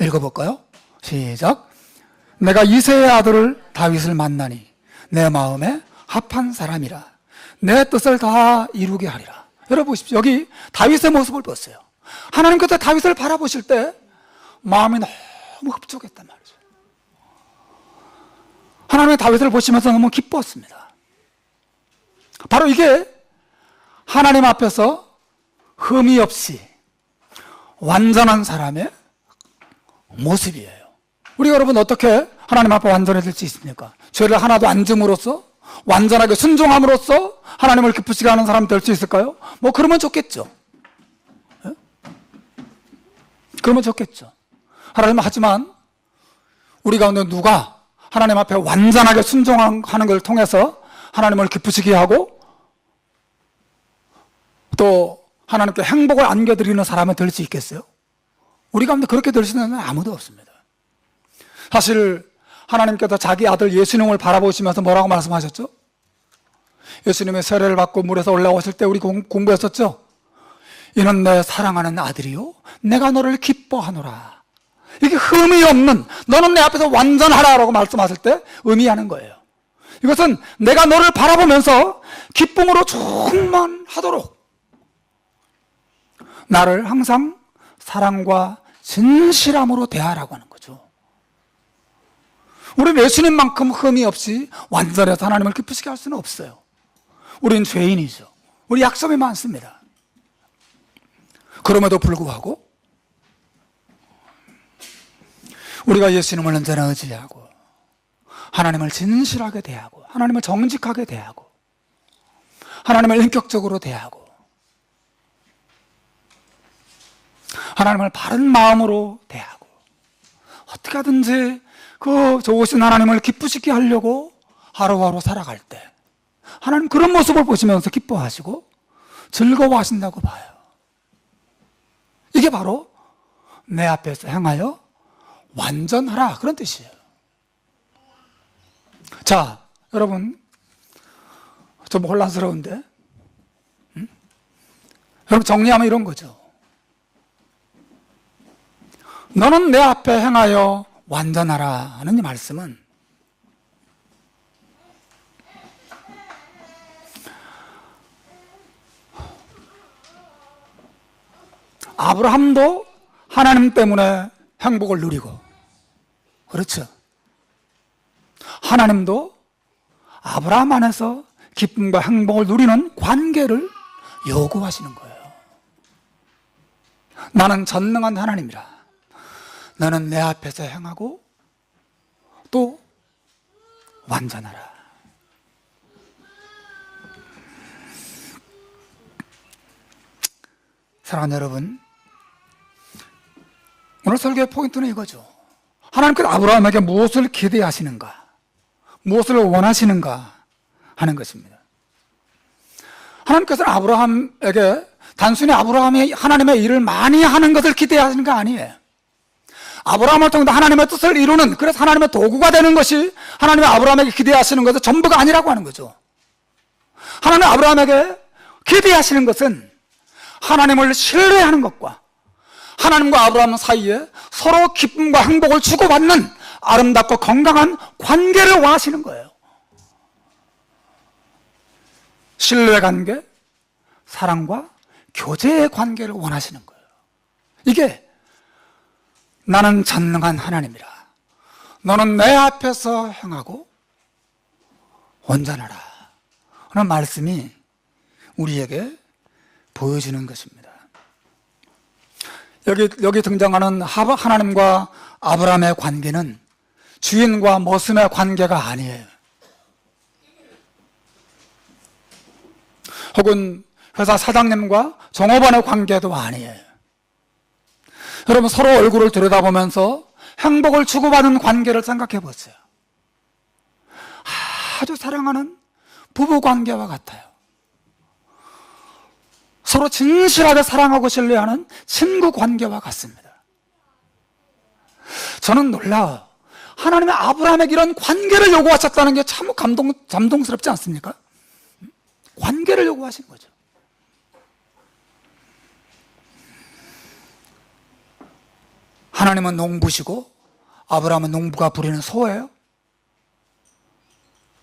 읽어볼까요? 시작. 내가 이새의 아들을 다윗을 만나니 내 마음에 합한 사람이라 내 뜻을 다 이루게 하리라. 여러분 보십시오. 여기 다윗의 모습을 보세요. 하나님께서 다윗을 바라보실 때 마음이 너무 흡족했단 말이죠. 하나님의 다윗을 보시면서 너무 기뻤습니다. 바로 이게 하나님 앞에서 흠이 없이 완전한 사람의 모습이에요. 우리 여러분 어떻게 하나님 앞에 완전해질 수 있습니까? 죄를 하나도 안 줌으로써 완전하게 순종함으로써 하나님을 기쁘시게 하는 사람 될 수 있을까요? 뭐 그러면 좋겠죠. 예? 그러면 좋겠죠. 하지만 우리 가운데 누가 하나님 앞에 완전하게 순종하는 걸 통해서 하나님을 기쁘시게 하고 또 하나님께 행복을 안겨드리는 사람이 될 수 있겠어요? 우리 가운데 그렇게 될 수 있는 사람은 아무도 없습니다. 사실 하나님께서 자기 아들 예수님을 바라보시면서 뭐라고 말씀하셨죠? 예수님의 세례를 받고 물에서 올라오실 때 우리 공부했었죠? 이는 내 사랑하는 아들이요 내가 너를 기뻐하노라. 이게 흠이 없는, 너는 내 앞에서 완전하라 라고 말씀하실 때 의미하는 거예요. 이것은 내가 너를 바라보면서 기쁨으로 충만하도록 나를 항상 사랑과 진실함으로 대하라고 하는 거죠. 우리는 예수님만큼 흠이 없이 완전해서 하나님을 기쁘시게 할 수는 없어요. 우리는 죄인이죠. 우리 약점이 많습니다. 그럼에도 불구하고 우리가 예수님을 언제나 의지하고 하나님을 진실하게 대하고 하나님을 정직하게 대하고 하나님을 인격적으로 대하고 하나님을 바른 마음으로 대하고 어떻게 하든지 그 좋으신 하나님을 기쁘시게 하려고 하루하루 살아갈 때 하나님 그런 모습을 보시면서 기뻐하시고 즐거워하신다고 봐요. 이게 바로 내 앞에서 행하여 완전하라 그런 뜻이에요. 자, 여러분 좀 혼란스러운데 여러분 정리하면 이런 거죠. 너는 내 앞에 행하여 완전하라 하는 이 말씀은 아브라함도 하나님 때문에 행복을 누리고 그렇죠. 하나님도 아브라함 안에서 기쁨과 행복을 누리는 관계를 요구하시는 거예요. 나는 전능한 하나님이라. 너는 내 앞에서 행하고 또 완전하라. 사랑하는 여러분, 오늘 설교의 포인트는 이거죠. 하나님께서 아브라함에게 무엇을 기대하시는가, 무엇을 원하시는가 하는 것입니다. 하나님께서는 아브라함에게 단순히 아브라함이 하나님의 일을 많이 하는 것을 기대하시는 거 아니에요. 아브라함을 통해 하나님의 뜻을 이루는, 그래서 하나님의 도구가 되는 것이 하나님의 아브라함에게 기대하시는 것은 전부가 아니라고 하는 거죠. 하나님 아브라함에게 기대하시는 것은 하나님을 신뢰하는 것과 하나님과 아브라함 사이에 서로 기쁨과 행복을 주고받는 아름답고 건강한 관계를 원하시는 거예요. 신뢰 관계, 사랑과 교제의 관계를 원하시는 거예요. 이게 나는 전능한 하나님이라. 너는 내 앞에서 행하고 온전하라 하는 말씀이 우리에게 보여주는 것입니다. 여기 등장하는 하나님과 아브라함의 관계는 주인과 머슴의 관계가 아니에요. 혹은 회사 사장님과 종업원의 관계도 아니에요. 여러분 서로 얼굴을 들여다보면서 행복을 주고받는 관계를 생각해 보세요. 아주 사랑하는 부부 관계와 같아요. 서로 진실하게 사랑하고 신뢰하는 친구 관계와 같습니다. 저는 놀라워요. 하나님의 아브라함에게 이런 관계를 요구하셨다는 게 참 감동스럽지 않습니까? 관계를 요구하신 거죠. 하나님은 농부시고 아브라함은 농부가 부리는 소예요?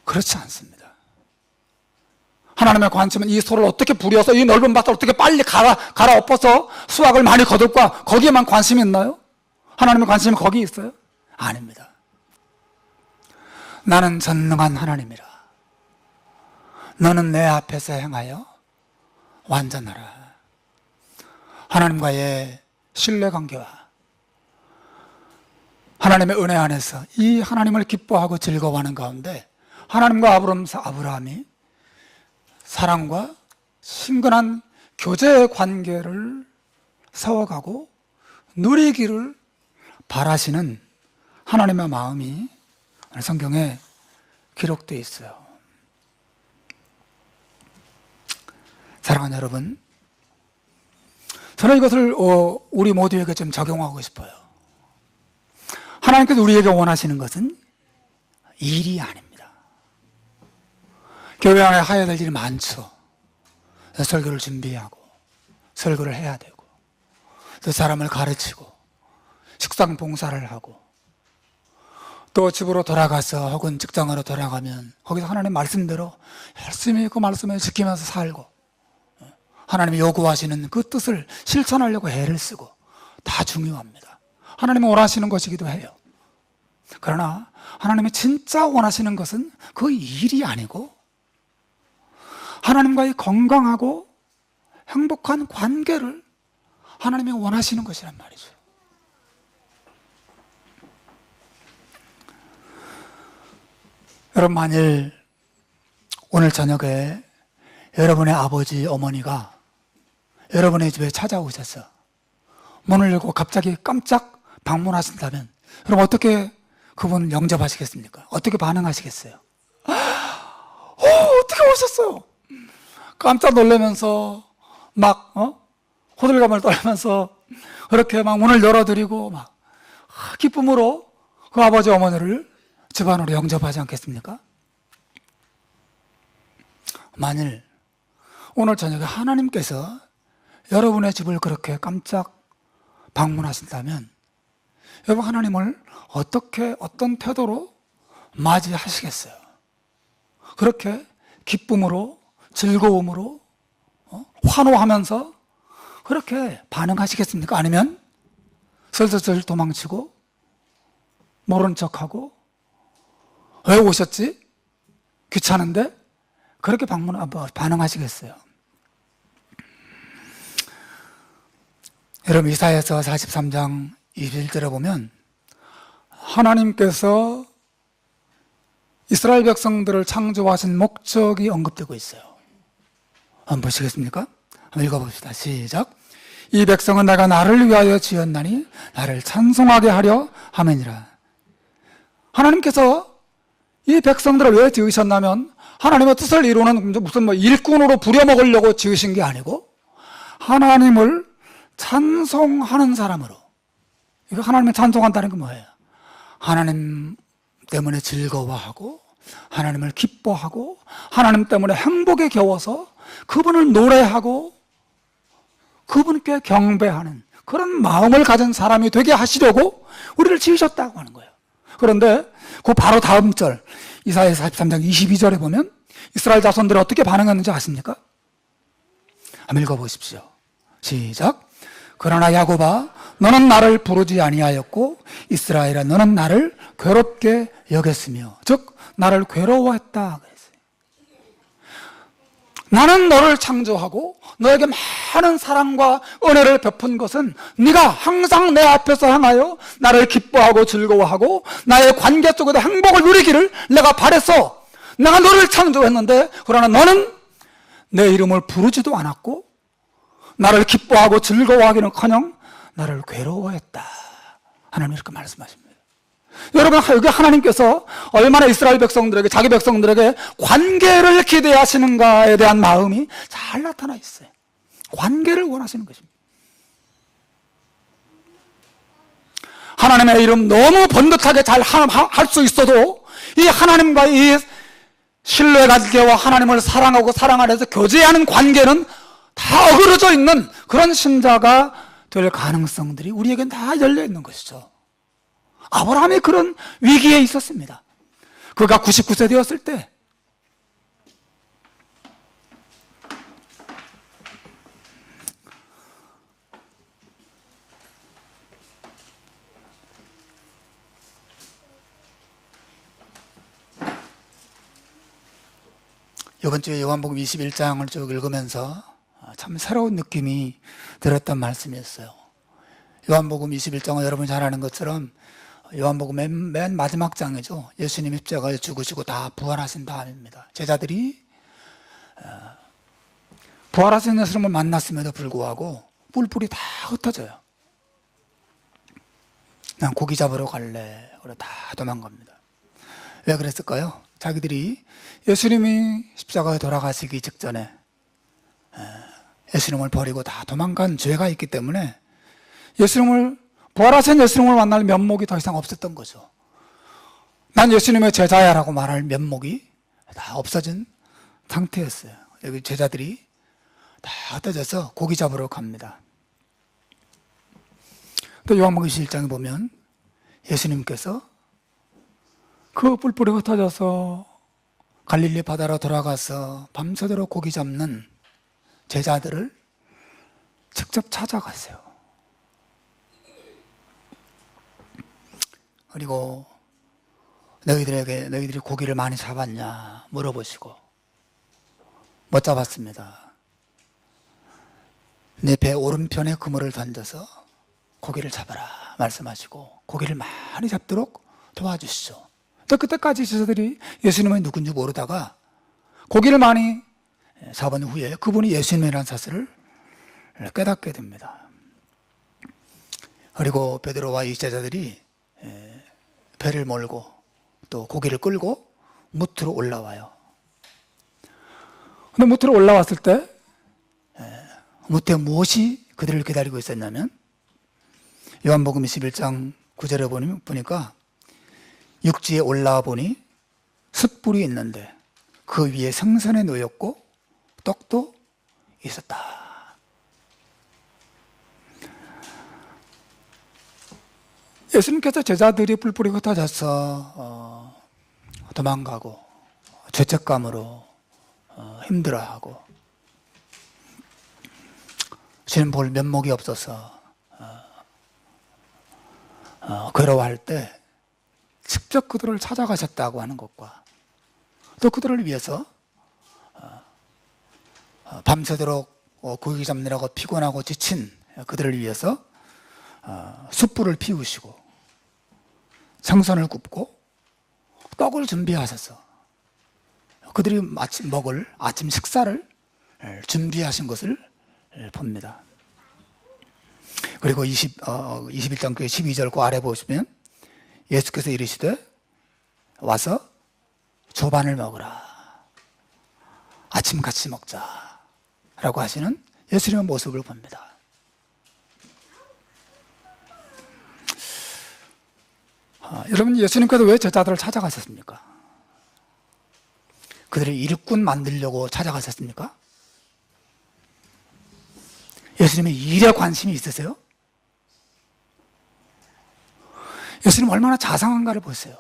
그렇지 않습니다. 하나님의 관심은 이 소를 어떻게 부려서 이 넓은 밭을 어떻게 빨리 갈아엎어서 수확을 많이 거둘까, 거기에만 관심이 있나요? 하나님의 관심이 거기 있어요? 아닙니다. 나는 전능한 하나님이라. 너는 내 앞에서 행하여 완전하라. 하나님과의 신뢰관계와 하나님의 은혜 안에서 이 하나님을 기뻐하고 즐거워하는 가운데 하나님과 아브라함이 사랑과 친근한 교제의 관계를 세워가고 누리기를 바라시는 하나님의 마음이 성경에 기록되어 있어요. 사랑하는 여러분, 저는 이것을 우리 모두에게 좀 적용하고 싶어요. 하나님께서 우리에게 원하시는 것은 일이 아닙니다. 교회 안에 해야 될 일이 많죠. 설교를 준비하고 설교를 해야 되고 또 사람을 가르치고 식상 봉사를 하고 또 집으로 돌아가서 혹은 직장으로 돌아가면 거기서 하나님 말씀대로 열심히 그 말씀을 지키면서 살고 하나님이 요구하시는 그 뜻을 실천하려고 애를 쓰고 다 중요합니다. 하나님이 원하시는 것이기도 해요. 그러나 하나님이 진짜 원하시는 것은 그 일이 아니고 하나님과의 건강하고 행복한 관계를 하나님이 원하시는 것이란 말이죠. 여러분, 만일 오늘 저녁에 여러분의 아버지, 어머니가 여러분의 집에 찾아오셔서 문을 열고 갑자기 깜짝 방문하신다면 여러분 어떻게 그분을 영접하시겠습니까? 어떻게 반응하시겠어요? 어떻게 오셨어요? 깜짝 놀라면서 막 호들갑을 떨면서 그렇게 막 문을 열어드리고 막 기쁨으로 그 아버지, 어머니를 집안으로 영접하지 않겠습니까? 만일 오늘 저녁에 하나님께서 여러분의 집을 그렇게 깜짝 방문하신다면 여러분 하나님을 어떤 태도로 맞이하시겠어요? 그렇게 기쁨으로, 즐거움으로, 환호하면서 그렇게 반응하시겠습니까? 아니면 슬슬 도망치고 모른 척하고 왜 오셨지? 귀찮은데? 그렇게 반응하시겠어요? 여러분, 이사야서 43장 21절에 보면 하나님께서 이스라엘 백성들을 창조하신 목적이 언급되고 있어요. 한번 보시겠습니까? 한번 읽어봅시다. 시작. 이 백성은 내가 나를 위하여 지었나니 나를 찬송하게 하려 함이니라. 하나님께서 이 백성들을 왜 지으셨냐면 하나님의 뜻을 이루는 무슨 일꾼으로 부려먹으려고 지으신 게 아니고 하나님을 찬송하는 사람으로. 이거 하나님을 찬송한다는 게 뭐예요? 하나님 때문에 즐거워하고 하나님을 기뻐하고 하나님 때문에 행복에 겨워서 그분을 노래하고 그분께 경배하는 그런 마음을 가진 사람이 되게 하시려고 우리를 지으셨다고 하는 거예요. 그런데 그 바로 다음 절 이사야 43장 22절에 보면 이스라엘 자손들이 어떻게 반응했는지 아십니까? 한번 읽어보십시오. 시작. 그러나 야곱아 너는 나를 부르지 아니하였고 이스라엘아 너는 나를 괴롭게 여겼으며, 즉 나를 괴로워했다 그랬어요. 나는 너를 창조하고 너에게 많은 사랑과 은혜를 베푼 것은 네가 항상 내 앞에서 향하여 나를 기뻐하고 즐거워하고 나의 관계 속에서 행복을 누리기를 내가 바랬어. 내가 너를 창조했는데 그러나 너는 내 이름을 부르지도 않았고 나를 기뻐하고 즐거워하기는커녕 나를 괴로워했다. 하나님 이렇게 말씀하십니다. 여러분, 여기 하나님께서 얼마나 이스라엘 백성들에게, 자기 백성들에게 관계를 기대하시는가에 대한 마음이 잘 나타나 있어요. 관계를 원하시는 것입니다. 하나님의 이름 너무 번듯하게 잘 할 수 있어도 이 하나님과 이 신뢰 관계와 하나님을 사랑하고 사랑 안에서 교제하는 관계는 다 어그러져 있는 그런 신자가 될 가능성들이 우리에겐 다 열려 있는 것이죠. 아브라함이 그런 위기에 있었습니다. 그가 99세 되었을 때 이번 주에 요한복음 21장을 쭉 읽으면서 참 새로운 느낌이 들었던 말씀이었어요. 요한복음 21장은 여러분이 잘 아는 것처럼 요한복음 맨 마지막 장이죠. 예수님이 십자가에 죽으시고 다 부활하신 다음입니다. 제자들이 부활하신 예수님을 만났음에도 불구하고 뿔뿔이 다 흩어져요. 난 고기 잡으러 갈래. 그래 다 도망갑니다. 왜 그랬을까요? 자기들이 예수님이 십자가에 돌아가시기 직전에 예수님을 버리고 다 도망간 죄가 있기 때문에 부활하신 예수님을 만날 면목이 더 이상 없었던 거죠. 난 예수님의 제자야 라고 말할 면목이 다 없어진 상태였어요. 여기 제자들이 다 흩어져서 고기 잡으러 갑니다. 또 요한복음 21장에 보면 예수님께서 그 뿔뿔이 흩어져서 갈릴리 바다로 돌아가서 밤새도록 고기 잡는 제자들을 직접 찾아가세요. 그리고 너희들이 고기를 많이 잡았냐 물어보시고 못 잡았습니다. 내 배 오른편에 그물을 던져서 고기를 잡아라 말씀하시고 고기를 많이 잡도록 도와주시죠. 또 그때까지 제자들이 예수님이 누군지 모르다가 고기를 많이 잡은 후에 그분이 예수님이라는 사실을 깨닫게 됩니다. 그리고 베드로와 이 제자들이 배를 몰고 또 고기를 끌고 무트로 올라와요. 근데 무트로 올라왔을 때 무트에 무엇이 그들을 기다리고 있었냐면 요한복음 21장 9절에 보니까 육지에 올라와 보니 숯불이 있는데 그 위에 생선에 놓였고 떡도 있었다. 예수님께서 제자들이 뿔뿔이 흩어져서 도망가고 죄책감으로 힘들어하고 주님 볼 면목이 없어서 괴로워할 때 직접 그들을 찾아가셨다고 하는 것과 또 그들을 위해서 밤새도록 고기 잡느라고 피곤하고 지친 그들을 위해서 숯불을 피우시고 생선을 굽고 떡을 준비하셔서 그들이 먹을 아침 식사를 준비하신 것을 봅니다. 그리고 21장 12절 그 아래 보시면 예수께서 이르시되 와서 조반을 먹으라. 아침 같이 먹자 라고 하시는 예수님의 모습을 봅니다. 여러분, 예수님께서 왜 제자들을 찾아가셨습니까? 그들을 일꾼 만들려고 찾아가셨습니까? 예수님의 일에 관심이 있으세요? 예수님 얼마나 자상한가를 보세요.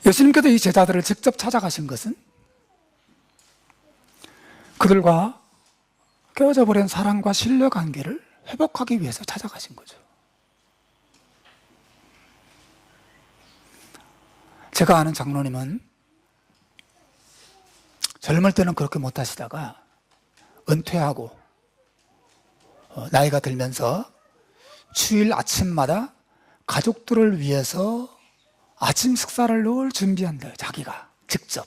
예수님께서 이 제자들을 직접 찾아가신 것은 그들과 깨어져 버린 사랑과 신뢰 관계를 회복하기 위해서 찾아가신 거죠. 제가 아는 장로님은 젊을 때는 그렇게 못하시다가 은퇴하고 나이가 들면서 주일 아침마다 가족들을 위해서 아침 식사를 늘 준비한대요. 자기가 직접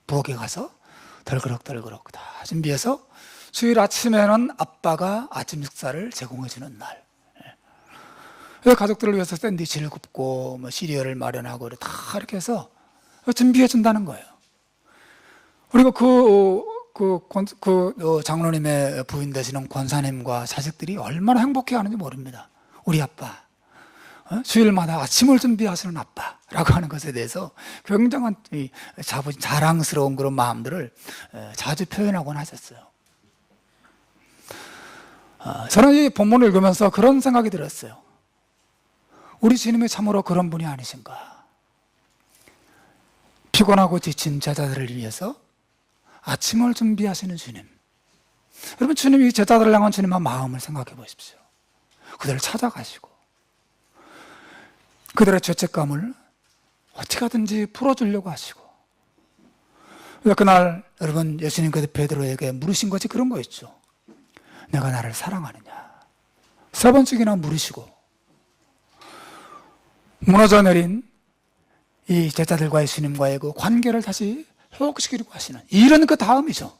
부엌에 가서 덜그럭 다 준비해서 주일 아침에는 아빠가 아침 식사를 제공해 주는 날. 가족들을 위해서 샌드위치를 굽고 시리얼을 마련하고 다 이렇게 해서 준비해 준다는 거예요. 그리고 장로님의 부인 되시는 권사님과 자식들이 얼마나 행복해 하는지 모릅니다. 우리 아빠, 주일마다 아침을 준비하시는 아빠라고 하는 것에 대해서 굉장한 자랑스러운 그런 마음들을 자주 표현하곤 하셨어요. 저는 이 본문을 읽으면서 그런 생각이 들었어요. 우리 주님이 참으로 그런 분이 아니신가. 피곤하고 지친 제자들을 위해서 아침을 준비하시는 주님. 여러분, 주님이 제자들을 향한 주님의 마음을 생각해 보십시오. 그들을 찾아가시고 그들의 죄책감을 어떻게 하든지 풀어주려고 하시고, 그날 여러분 예수님께서 베드로에게 물으신 것이 그런 거였죠. 내가 나를 사랑하느냐. 3번씩이나 물으시고 무너져 내린 이 제자들과 예수님과의 그 관계를 다시 회복시키려고 하시는 이 일은 그 다음이죠.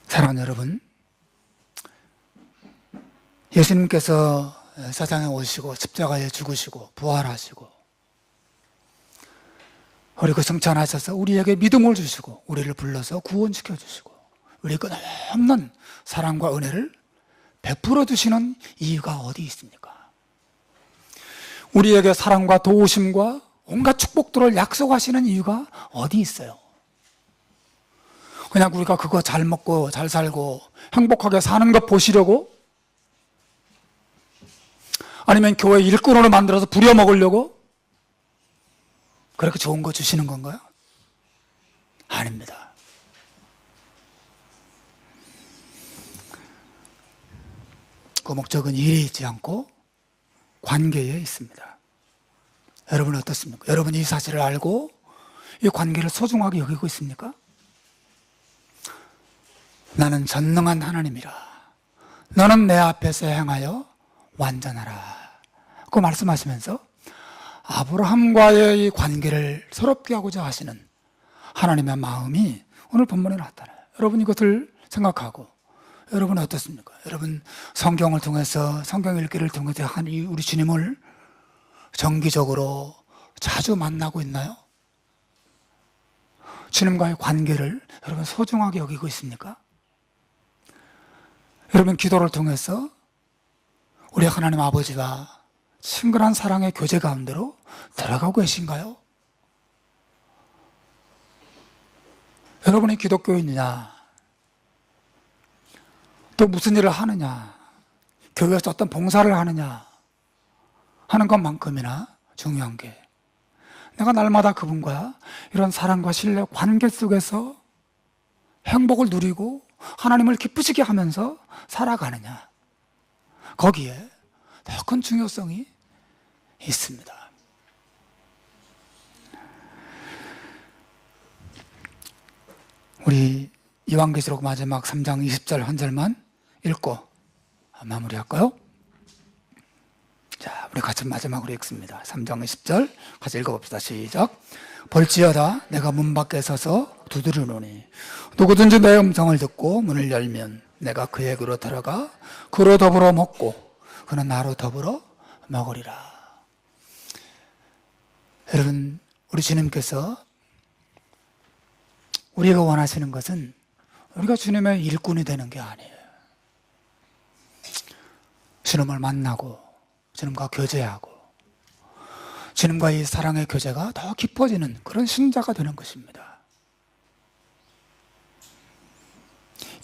사랑하는 여러분, 예수님께서 세상에 오시고 십자가에 죽으시고 부활하시고 그리고 승천하셔서 우리에게 믿음을 주시고 우리를 불러서 구원시켜 주시고 우리 끝없는 사랑과 은혜를 베풀어 주시는 이유가 어디 있습니까? 우리에게 사랑과 도우심과 온갖 축복들을 약속하시는 이유가 어디 있어요? 그냥 우리가 그거 잘 먹고 잘 살고 행복하게 사는 것 보시려고? 아니면 교회 일꾼으로 만들어서 부려먹으려고? 그렇게 좋은 거 주시는 건가요? 아닙니다. 그 목적은 일에 있지 않고 관계에 있습니다. 여러분은 어떻습니까? 여러분이 이 사실을 알고 이 관계를 소중하게 여기고 있습니까? 나는 전능한 하나님이라. 너는 내 앞에서 행하여 완전하라. 그 말씀하시면서 아브라함과의 이 관계를 새롭게 하고자 하시는 하나님의 마음이 오늘 본문에 나타나요. 여러분 이것을 생각하고 여러분은 어떻습니까? 여러분 성경을 통해서 성경 읽기를 통해서 우리 주님을 정기적으로 자주 만나고 있나요? 주님과의 관계를 여러분 소중하게 여기고 있습니까? 여러분 기도를 통해서 우리 하나님 아버지와 친근한 사랑의 교제 가운데로 들어가고 계신가요? 여러분이 기독교인이냐? 또 무슨 일을 하느냐? 교회에서 어떤 봉사를 하느냐? 하는 것만큼이나 중요한 게 내가 날마다 그분과 이런 사랑과 신뢰 관계 속에서 행복을 누리고 하나님을 기쁘시게 하면서 살아가느냐, 거기에 더 큰 중요성이 있습니다. 우리 요한계시록 마지막 3장 20절 한 절만 읽고 마무리할까요? 자, 우리 같이 마지막으로 읽습니다. 3장 20절 같이 읽어봅시다. 시작. 볼지어다 내가 문 밖에 서서 두드리노니 누구든지 내 음성을 듣고 문을 열면 내가 그에게로 들어가 그로 더불어 먹고 그는 나로 더불어 먹으리라. 여러분, 우리 주님께서 우리가 원하시는 것은 우리가 주님의 일꾼이 되는 게 아니에요. 주님을 만나고 주님과 교제하고 주님과 이 사랑의 교제가 더 깊어지는 그런 신자가 되는 것입니다.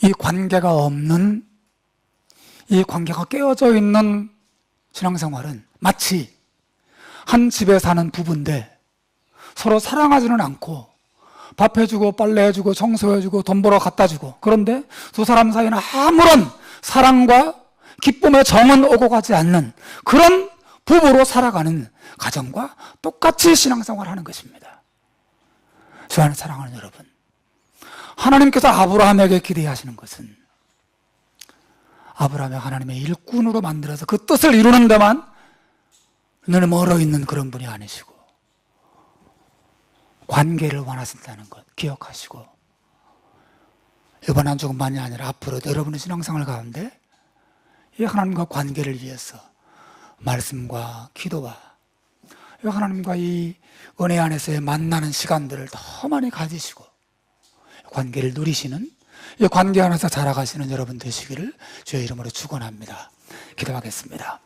이 관계가 없는, 이 관계가 깨어져 있는 신앙생활은 마치 한 집에 사는 부부인데 서로 사랑하지는 않고 밥 해주고 빨래 해주고 청소해주고 돈 벌어 갖다 주고, 그런데 두 사람 사이에는 아무런 사랑과 기쁨의 정은 오고 가지 않는 그런 부부로 살아가는 가정과 똑같이 신앙생활을 하는 것입니다. 주 안에 사랑하는 여러분, 하나님께서 아브라함에게 기대하시는 것은 아브라함이 하나님의 일꾼으로 만들어서 그 뜻을 이루는 데만 눈에 멀어 있는 그런 분이 아니시고 관계를 원하신다는 것 기억하시고, 이번 한 주간만이 아니라 앞으로도 여러분의 신앙생활 가운데 이 하나님과 관계를 위해서 말씀과 기도와 하나님과 이 은혜 안에서의 만나는 시간들을 더 많이 가지시고 관계를 누리시는, 이 관계 안에서 자라가시는 여러분 되시기를 주의 이름으로 축원합니다. 기도하겠습니다.